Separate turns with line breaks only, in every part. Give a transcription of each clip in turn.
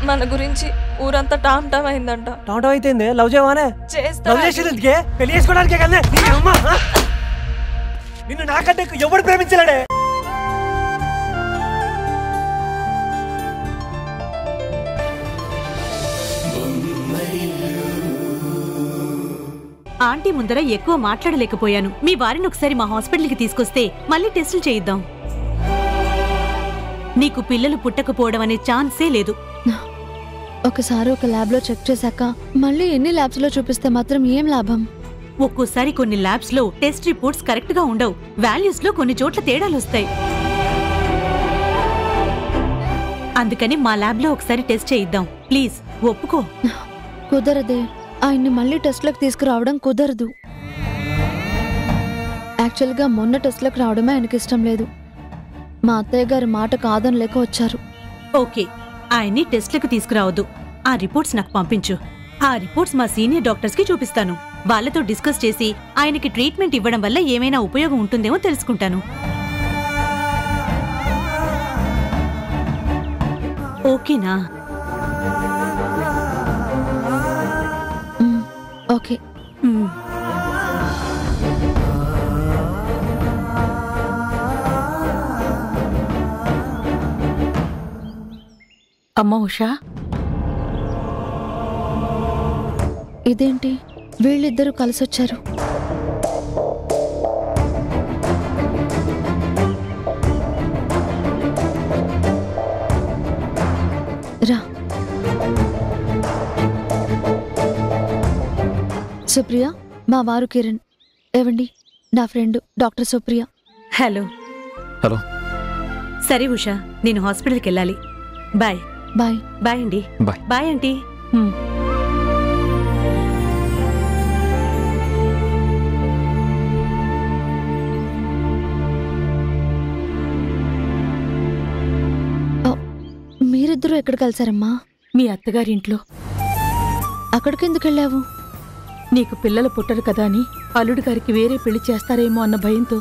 మన గురించి ఊరంతా టామ్ టామ్ అయిందంట.
టామ్ టామ్ అయితే లవ్ చేయవానే? పెళ్లి చేసుకోవడానికే కదా. నిన్ను నాకంటే ఎవడు ప్రేమించలేడే.
ఆంటీ ముందర ఎక్కువ మాట్లాడలేకపోయాను. మీ వారిని ఒకసారి మా హాస్పిటల్కి తీసుకొస్తే మళ్ళీ టెస్టులు చేయిద్దాం. నీకు పిల్లలు పుట్టకపోవడం అనే ఛాన్సే లేదు.
ఒకసారి ఒక ల్యాబ్లో చెక్ చేశాక మళ్ళీ ఎన్ని ల్యాబ్స్లో చూపిస్తే మాత్రం ఏం లాభం?
ఒక్కోసారి కొన్ని ల్యాబ్స్లో టెస్ట్ రిపోర్ట్స్ కరెక్ట్గా ఉండవు. వాల్యూస్లో కొన్ని చోట్ల తేడాలు వస్తాయి. అందుకని మా ల్యాబ్లో ఒకసారి టెస్ట్ చేయిద్దాం. ప్లీజ్ ఒప్పుకో.
కుదరదే. ఆయన్ని మళ్ళీ టెస్ట్లకు తీసుకురావడం కుదరదు. యాక్చువల్గా మొన్న టెస్ట్లకు రావడమే ఆయనకి ఇష్టం లేదు. మా అత్తయ్య గారి మాట కాదని లేక వచ్చారు.
ఓకే, ఆయన్ని టెస్ట్లకు తీసుకురావద్దు. ఆ రిపోర్ట్స్ నాకు పంపించు. ఆ రిపోర్ట్స్ మా సీనియర్ డాక్టర్స్ కి చూపిస్తాను. వాళ్ళతో డిస్కస్ చేసి ఆయనకి ట్రీట్మెంట్ ఇవ్వడం వల్ల ఏమైనా ఉపయోగం ఉంటుందేమో తెలుసుకుంటాను. ఓకేనా?
ఓకే.
అమ్మ ఉషా,
ఇదేంటి వీళ్ళిద్దరూ కలిసొచ్చారు? రా. సుప్రియ, మా వారు కిరణ్. ఏవండి, నా friend doctor Supriya.
Hello.
Hello.
సరే ఉషా, నేను హాస్పిటల్కి వెళ్ళాలి. బాయ్.
బాయ్.
బాయ్ అండి.
బాయ్.
Bye aunty.
మీరిద్దరూ ఎక్కడ కలిసారమ్మా?
మీ అత్తగారింట్లో.
అక్కడికెందుకు వెళ్ళావు?
నీకు పిల్లలు పుట్టరు కదా అని అల్లుడి గారికి వేరే పెళ్లి చేస్తారేమో అన్న భయంతో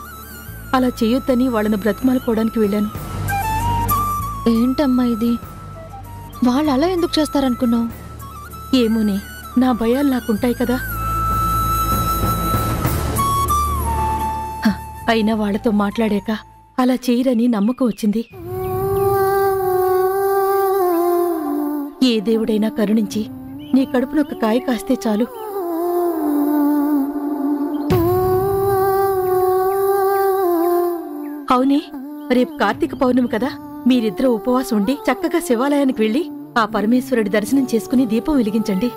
అలా చేయొద్దని వాళ్ళను బ్రతిమాలుకోవడానికి వెళ్ళాను.
ఏంటమ్మా ఇది? వాళ్ళు అలా ఎందుకు చేస్తారనుకున్నావు?
ఏమోనే, నా భయాలు నాకుంటాయి కదా. అయినా వాళ్లతో మాట్లాడాక అలా చేయరని నమ్మకం వచ్చింది. ఏ దేవుడైనా కరుణించి నీ కడుపునొక్క కాయ కాస్తే చాలు. అవునే, రేపు కార్తీక పౌర్ణమి కదా. మీరిద్దరూ ఉపవాసం ఉండి చక్కగా శివాలయానికి వెళ్లి ఆ పరమేశ్వరుడి దర్శనం చేసుకుని దీపం వెలిగించండి.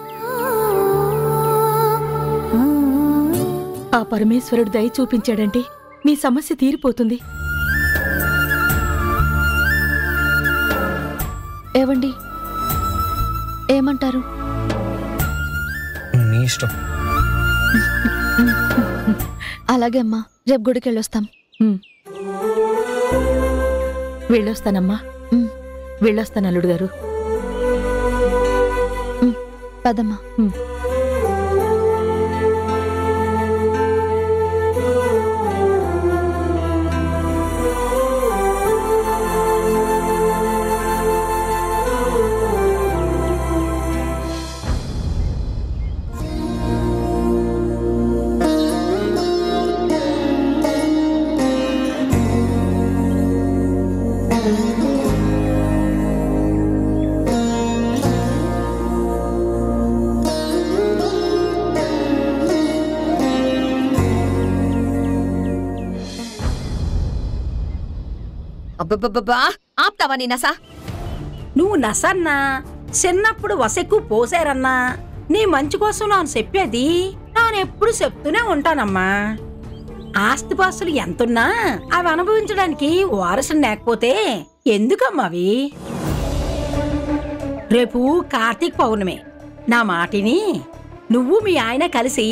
ఆ పరమేశ్వరుడు దయ చూపించాడంటే మీ సమస్య తీరిపోతుంది.
ఏవండి, ఏమంటారు?
నీ ఇష్టం.
అలాగే అమ్మా, రేపు గుడికి వెళ్ళొస్తాం.
వెళ్ళొస్తానమ్మా. వెళ్ళొస్తాను అల్లుడు గారు.
పదమ్మా.
అబ్బబ్బబ్బా, ఆప్తావా నీ నస?
నువ్వు నసన్నా చిన్నప్పుడు వసెక్కు పోసారన్నా. నీ మంచి కోసం నాను చెప్పేది నానెప్పుడు చెప్తూనే ఉంటానమ్మా. ఆస్తిపాస్తులు ఎంతున్నా అవి అనుభవించడానికి వారసులు లేకపోతే ఎందుకమ్మా అవి? రేపు కార్తీక పౌర్ణమి. నా మాటిని నువ్వు మీ ఆయన కలిసి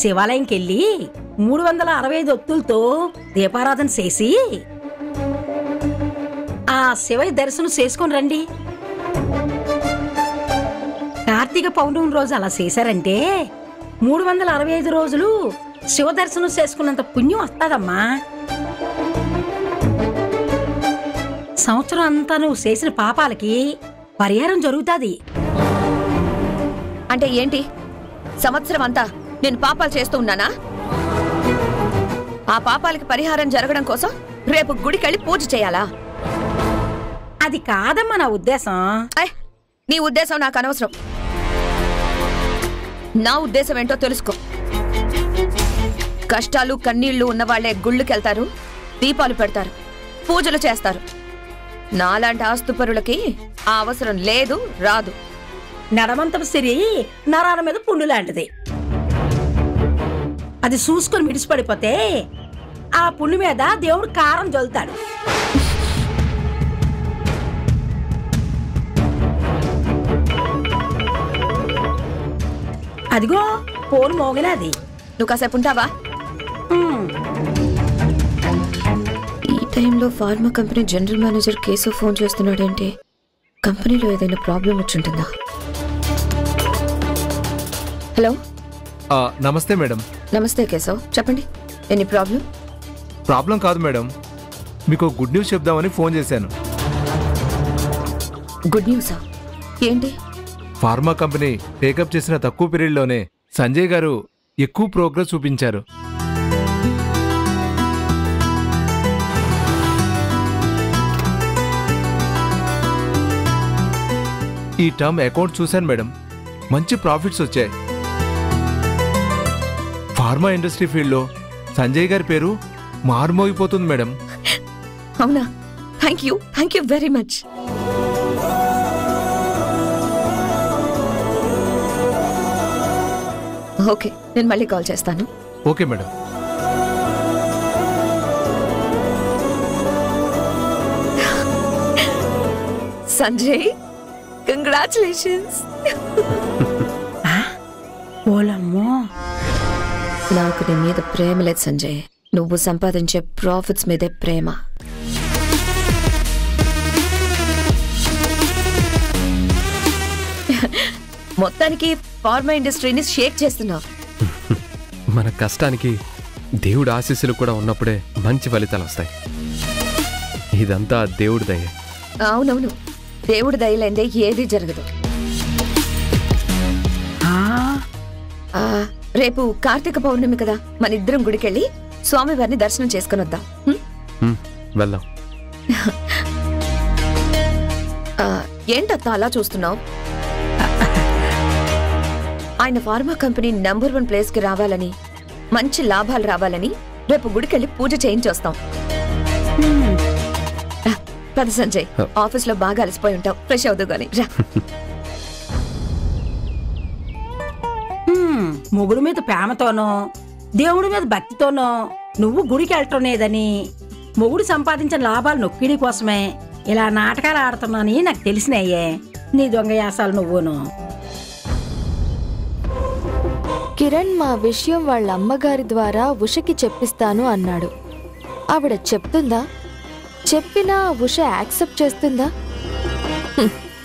శివాలయంకెళ్ళి 365 ఒత్తులతో దీపారాధన చేసి ఆ శివయ్య దర్శనం చేసుకొని రండి. కార్తీక పౌర్ణమి రోజు అలా చేశారంటే 365 రోజులు శివ దర్శనం చేసుకున్నంత పుణ్యం వస్తాదమ్మా. సంవత్సరం అంతా నువ్వు చేసిన పాపాలకి పరిహారం జరుగుతుంది.
అంటే ఏంటి? సంవత్సరం అంతా నేను పాపాలు చేస్తూ ఉన్నానా? ఆ పాపాలకి పరిహారం జరగడం కోసం రేపు గుడికెళ్ళి పూజ చేయాలా?
అది కాదమ్మా నా ఉద్దేశం.
నీ ఉద్దేశం నాకు అనవసరం. నా ఉద్దేశం ఏంటో తెలుసుకో. కష్టాలు కన్నీళ్లు ఉన్నవాళ్లే గుళ్ళుకెళ్తారు, దీపాలు పెడతారు, పూజలు చేస్తారు. నాలాంటి ఆస్తుపరులకి ఆ అవసరం లేదు, రాదు.
నడమంతం సిరి నరాల మీద పుండు లాంటిది. అది చూసుకొని మిడిసిపడిపోతే ఆ పుండు మీద దేవుడు కారం జల్లుతాడు. అదిగో ఫోన్ మోగినది.
నువ్వు కాసేపు ఉంటావా? ఈ టైంలో ఫార్మా కంపెనీ జనరల్ మేనేజర్ కేసు ఫోన్ చేస్తున్నాడేంటి? కంపెనీలో ఏదైనా ప్రాబ్లం వచ్చుంటుందా? హలో.
నమస్తే మేడం.
నమస్తే కేశవ్, చెప్పండి. Any problem?
ప్రాబ్లం కాదు మేడం, మీకు గుడ్ న్యూస్ చెప్దామని ఫోన్ చేశాను.
గుడ్ న్యూసా? ఏంటి?
ఫార్మా కంపెనీ టేకప్ చేసిన తక్కువ పీరియడ్లోనే సంజయ్ గారు ఎక్కువ ప్రోగ్రెస్ చూపించారు. ఈ టర్మ్ అకౌంట్ చూశాను మేడం, మంచి ప్రాఫిట్స్ వచ్చాయి. ఫార్మా ఇండస్ట్రీ ఫీల్డ్లో సంజయ్ గారి పేరు మారుమోగిపోతుంది మేడం.
అవునా? Thank you very much. Okay, నేను మళ్ళీ కాల్ చేస్తాను.
Okay madam.
సంజయ్, కంగ్రాచులేషన్స్.
ఓలమ్మో,
నాకు నీ మీద ప్రేమ లేదు సంజయ్, నువ్వు సంపాదించే ప్రాఫిట్స్ మీదే ప్రేమ. మొత్తానికి ఫార్మా ఇండస్ట్రీని షేక్ చేస్తున్నావు.
మన కష్టానికి దేవుడు ఆశీస్సులు కూడా ఉన్నప్పుడే మంచి ఫలితాలు వస్తాయి. ఇదంతా దేవుడి దయ.
అవునవును, దేవుడి దయలేందే ఏది జరగదు. రేపు కార్తీక పౌర్ణమి కదా, మన ఇద్దరం గుడికెళ్ళి స్వామివారిని దర్శనం చేసుకుని వద్దాం.
వెళ్దాం.
ఏంటత్తా అలా చూస్తున్నావు? ఆయన ఫార్మా కంపెనీ నంబర్ 1 ప్లేస్ కి రావాలని, మంచి లాభాలు రావాలని రేపు గుడికెళ్ళి పూజ చేయించొస్తాం. పద సంజయ్, ఆఫీస్ లో బాగా అలసిపోయి ఉంటావు, ఫ్రెష్ అవుదు గాని రా.
మొగుడు మీద ప్రేమతోనో దేవుడి మీద భక్తితోనో నువ్వు గుడికి వెళ్ళటం లేదని, మొగుడు సంపాదించిన లాభాలు నొక్కిడి కోసమే ఇలా నాటకాలు ఆడుతున్నానని నాకు తెలిసినాయే నీ దొంగ యాసాలు నువ్వును.
కిరణ్ మా విషయం వాళ్ళ అమ్మగారి ద్వారా ఉషకి చెప్పిస్తాను అన్నాడు. ఆవిడ చెప్తుందా? చెప్పినా ఉష యాక్సెప్ట్ చేస్తుందా?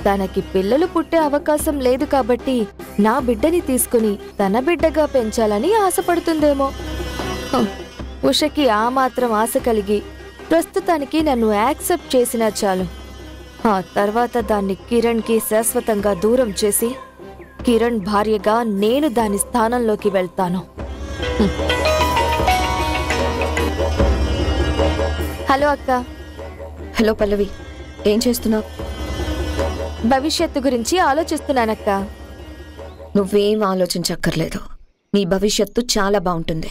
తనకి పిల్లలు పుట్టే అవకాశం లేదు కాబట్టి నా బిడ్డని తీసుకుని తన బిడ్డగా పెంచాలని ఆశపడుతుందేమో. ఉషకి ఆ మాత్రం ఆశ కలిగి ప్రస్తుతానికి నన్ను యాక్సెప్ట్ చేసినా చాలు. ఆ తర్వాత దాన్ని కిరణ్కి శాశ్వతంగా దూరం చేసి కిరణ్ భార్యగా నేను దాని స్థానంలోకి వెళ్తాను. హలో అక్క.
హలో పల్లవి, ఏం చేస్తున్నావు?
భవిష్యత్తు గురించి ఆలోచిస్తున్నానక్క.
నువ్వేం ఆలోచించక్కర్లేదు, నీ భవిష్యత్తు చాలా బాగుంటుంది.